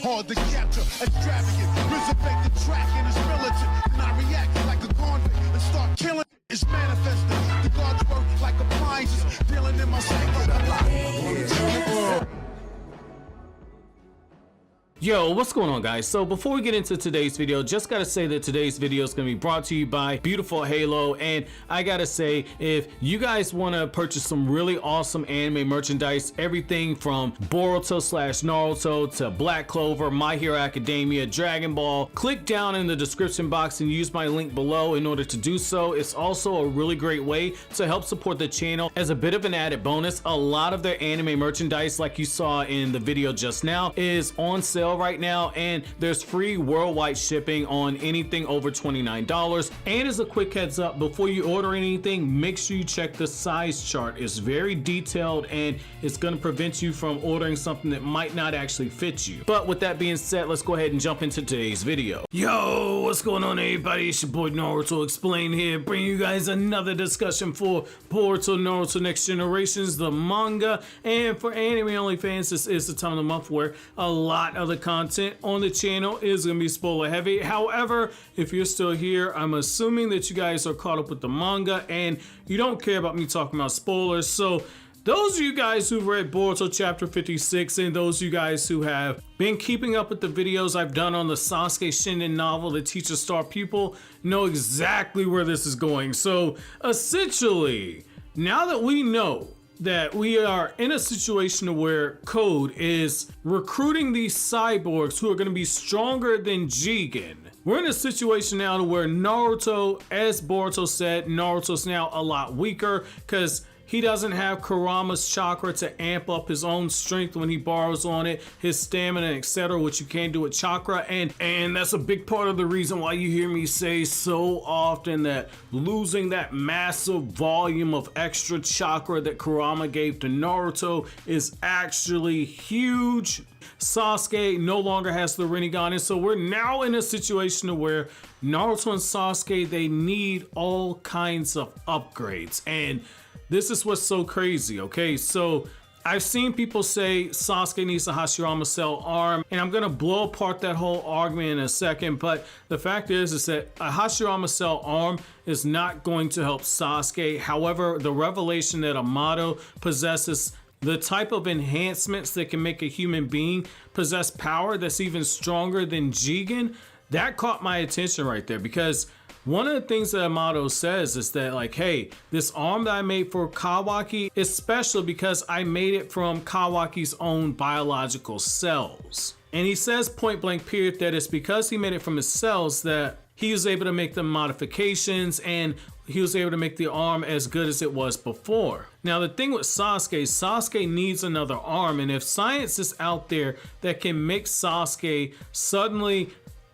hard to capture, extravagant, resurrect the track and it's militant. And I react like a convict and start killing. It's manifesting. The gods work like appliances, dealing in my psyche. Yo, what's going on, guys? So before we get into today's video, just gotta say that today's video is gonna be brought to you by Beautiful Halo. And I gotta say, if you guys want to purchase some really awesome anime merchandise, everything from Boruto / Naruto to Black Clover, My Hero Academia, Dragon Ball, click down in the description box and use my link below in order to do so. It's also a really great way to help support the channel. As a bit of an added bonus, a lot of their anime merchandise, like you saw in the video just now, is on sale right now, and there's free worldwide shipping on anything over $29. And as a quick heads up, before you order anything, make sure you check the size chart. It's very detailed and it's going to prevent you from ordering something that might not actually fit you. But with that being said, let's go ahead and jump into today's video. Yo, what's going on, everybody? It's your boy Naruto Explained here, bringing you guys another discussion for Boruto Naruto Next Generations, the manga. And for anime only fans, this is the time of the month where a lot of the content on the channel is going to be spoiler heavy. However, if you're still here, I'm assuming that you guys are caught up with the manga and you don't care about me talking about spoilers. So those of you guys who've read Boruto chapter 56 and those of you guys who have been keeping up with the videos I've done on the Sasuke Shinden novel, The Teacher Star Pupil, know exactly where this is going. So essentially, now that we know that we are in a situation where Code is recruiting these cyborgs who are going to be stronger than Jigen. We're in a situation now to where Naruto, as Boruto said, Naruto's now a lot weaker because he doesn't have Kurama's chakra to amp up his own strength when he borrows on it, his stamina, etc., which you can't do with chakra. And that's a big part of the reason why you hear me say so often that losing that massive volume of extra chakra that Kurama gave to Naruto is actually huge. Sasuke no longer has the Rinnegan, and so we're now in a situation where Naruto and Sasuke, they need all kinds of upgrades. And this is what's so crazy, okay? So I've seen people say Sasuke needs a Hashirama Cell arm, and I'm gonna blow apart that whole argument in a second, but the fact is that a Hashirama Cell arm is not going to help Sasuke. However, the revelation that Amado possesses the type of enhancements that can make a human being possess power that's even stronger than Jigen, that caught my attention right there, because one of the things that Amado says is that, like, hey, this arm that I made for Kawaki is special because I made it from Kawaki's own biological cells. And he says point blank period that it's because he made it from his cells that he was able to make the modifications and he was able to make the arm as good as it was before. Now the thing with Sasuke needs another arm, and if science is out there that can make Sasuke suddenly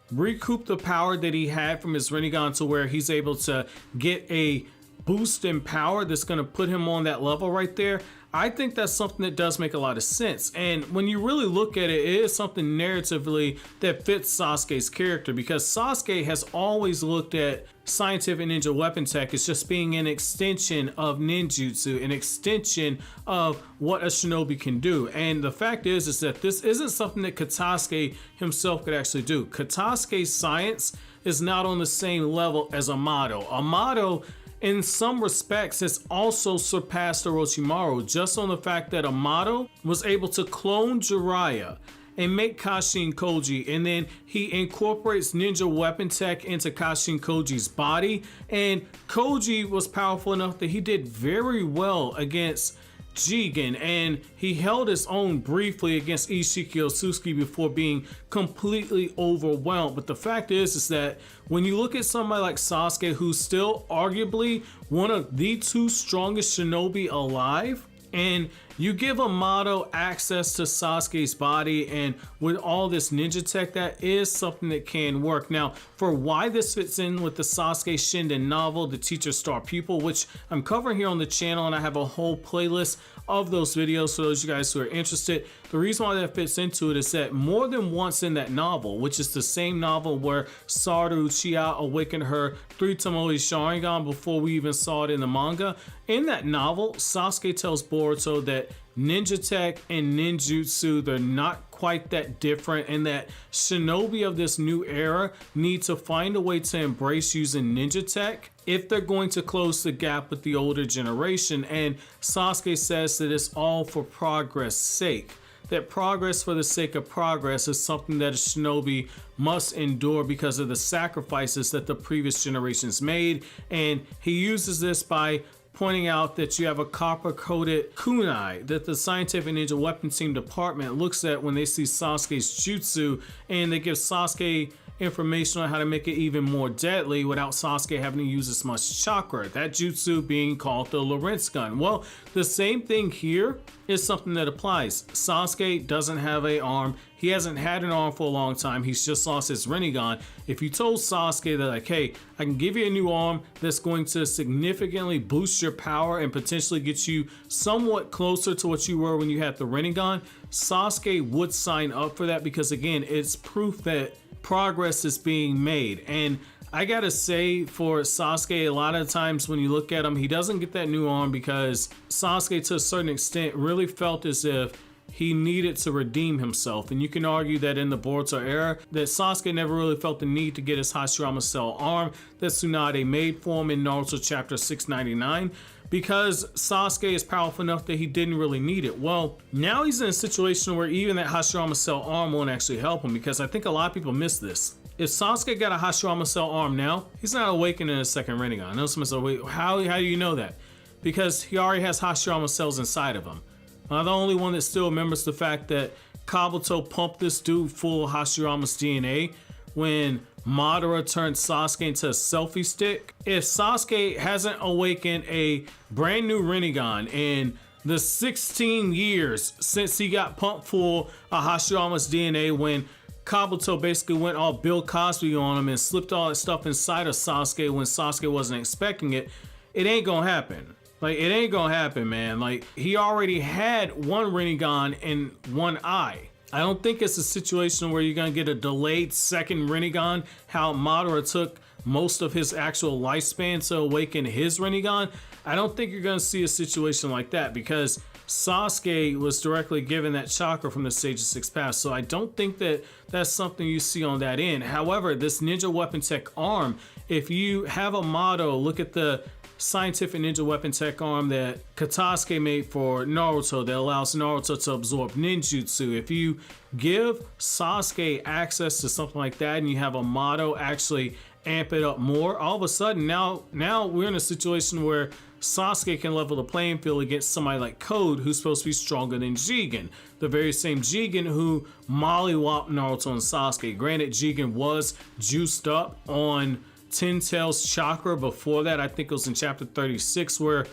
recoup the power that he had from his Rinnegan to where he's able to get a boost in power that's going to put him on that level right there, I think that's something that does make a lot of sense. And when you really look at it, it is something narratively that fits Sasuke's character, because Sasuke has always looked at scientific ninja weapon tech as just being an extension of ninjutsu, an extension of what a shinobi can do. And the fact is that this isn't something that Katasuke himself could actually do. Katasuke's science is not on the same level as Amado. Amado, in some respects, has also surpassed Orochimaru just on the fact that Amado was able to clone Jiraiya and make Kashin Koji, and then he incorporates ninja weapon tech into Kashin Koji's body, and Koji was powerful enough that he did very well against Jigen, and he held his own briefly against Isshiki Otsutuski before being completely overwhelmed. But the fact is that when you look at somebody like Sasuke, who's still arguably one of the two strongest shinobi alive, and you give Amado access to Sasuke's body, and with all this ninja tech, that is something that can work. Now, for why this fits in with the Sasuke Shinden novel, The Teacher Star Pupil, which I'm covering here on the channel, and I have a whole playlist of those videos for those of you guys who are interested. The reason why that fits into it is that more than once in that novel, which is the same novel where Sasuke Uchiha awakened her 3 Tomoe Sharingan before we even saw it in the manga, in that novel, Sasuke tells Boruto that ninja tech and ninjutsu, they're not quite that different, and that shinobi of this new era need to find a way to embrace using ninja tech if they're going to close the gap with the older generation. And Sasuke says that it's all for progress sake. That progress for the sake of progress is something that a shinobi must endure because of the sacrifices that the previous generations made. And he uses this by pointing out that you have a copper-coated kunai that the scientific ninja weapon team department looks at when they see Sasuke's jutsu, and they give Sasuke information on how to make it even more deadly without Sasuke having to use as much chakra. That jutsu being called the Lorentz gun. Well, the same thing here is something that applies. Sasuke doesn't have an arm. He hasn't had an arm for a long time. He's just lost his Rinnegan. If you told Sasuke that, like, hey, I can give you a new arm that's going to significantly boost your power and potentially get you somewhat closer to what you were when you had the Rinnegan, Sasuke would sign up for that because, again, it's proof that progress is being made. And I gotta say, for Sasuke, a lot of times when you look at him, he doesn't get that new arm because Sasuke, to a certain extent, really felt as if he needed to redeem himself. And you can argue that in the Boruto era, that Sasuke never really felt the need to get his Hashirama Cell arm that Tsunade made for him in Naruto chapter 699, because Sasuke is powerful enough that he didn't really need it. Well, now he's in a situation where even that Hashirama Cell arm won't actually help him, because I think a lot of people miss this. If Sasuke got a Hashirama Cell arm now, he's not awakening a second Rinnegan. I know someone said, wait, how do you know that? Because he already has Hashirama Cells inside of him. I'm the only one that still remembers the fact that Kabuto pumped this dude full of Hashirama's DNA when Madara turned Sasuke into a selfie stick. If Sasuke hasn't awakened a brand new Rinnegan in the 16 years since he got pumped full of Hashirama's DNA when Kabuto basically went all Bill Cosby on him and slipped all that stuff inside of Sasuke when Sasuke wasn't expecting it, it ain't gonna happen. Like, it ain't gonna happen, man. Like, he already had one Rinnegan in one eye. I don't think it's a situation where you're gonna get a delayed second Rinnegan, how Madara took most of his actual lifespan to awaken his Rinnegan. I don't think you're gonna see a situation like that because Sasuke was directly given that chakra from the Sage of Six Paths, so I don't think that that's something you see on that end. However, this ninja weapon tech arm, if you have Amado, look at the scientific ninja weapon tech arm that Katasuke made for Naruto that allows Naruto to absorb ninjutsu. If you give Sasuke access to something like that and you have Amado actually amp it up more, all of a sudden now we're in a situation where Sasuke can level the playing field against somebody like Code, who's supposed to be stronger than Jigen. The very same Jigen who mollywopped Naruto and Sasuke. Granted, Jigen was juiced up on Ten Tails chakra before that. I think it was in chapter 36 where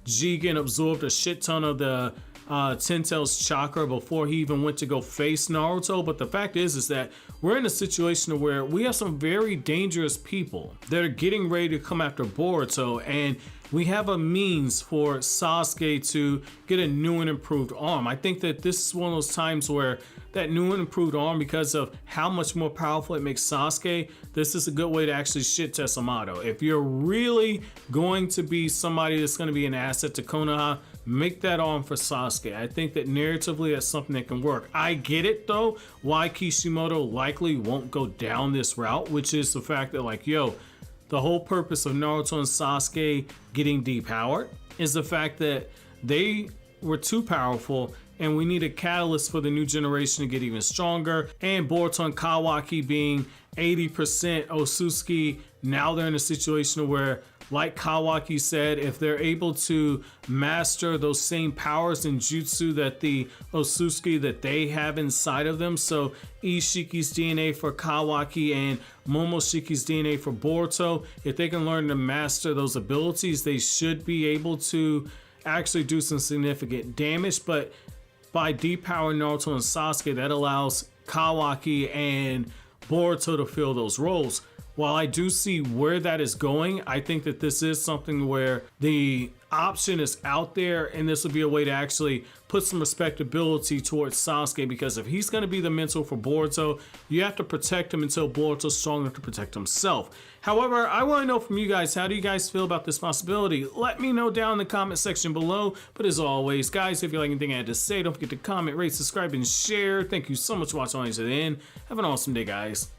Jigen absorbed a shit ton of the Ten Tails chakra before he even went to go face Naruto. But the fact is that we're in a situation where we have some very dangerous people that are getting ready to come after Boruto, and we have a means for Sasuke to get a new and improved arm. I think that this is one of those times where that new and improved arm, because of how much more powerful it makes Sasuke, this is a good way to actually shit test Amado. If you're really going to be somebody that's going to be an asset to Konoha, make that arm for Sasuke. I think that narratively that's something that can work. I get it though, why Kishimoto likely won't go down this route, which is the fact that, like, yo, the whole purpose of Naruto and Sasuke getting depowered is the fact that they were too powerful and we need a catalyst for the new generation to get even stronger. And Boruto and Kawaki being 80% Otsutuski, now they're in a situation where, like Kawaki said, if they're able to master those same powers and jutsu that the Otsutuski that they have inside of them, so Isshiki's DNA for Kawaki and Momoshiki's DNA for Boruto, if they can learn to master those abilities, they should be able to actually do some significant damage. But by depowering Naruto and Sasuke, that allows Kawaki and Boruto to fill those roles. While I do see where that is going, I think that this is something where the option is out there, and this would be a way to actually put some respectability towards Sasuke, because if he's going to be the mentor for Boruto, you have to protect him until Boruto's strong enough to protect himself. However, I want to know from you guys, how do you guys feel about this possibility? Let me know down in the comment section below. But as always, guys, if you like anything I had to say, don't forget to comment, rate, subscribe, and share. Thank you so much for watching all the way to the end. Have an awesome day, guys.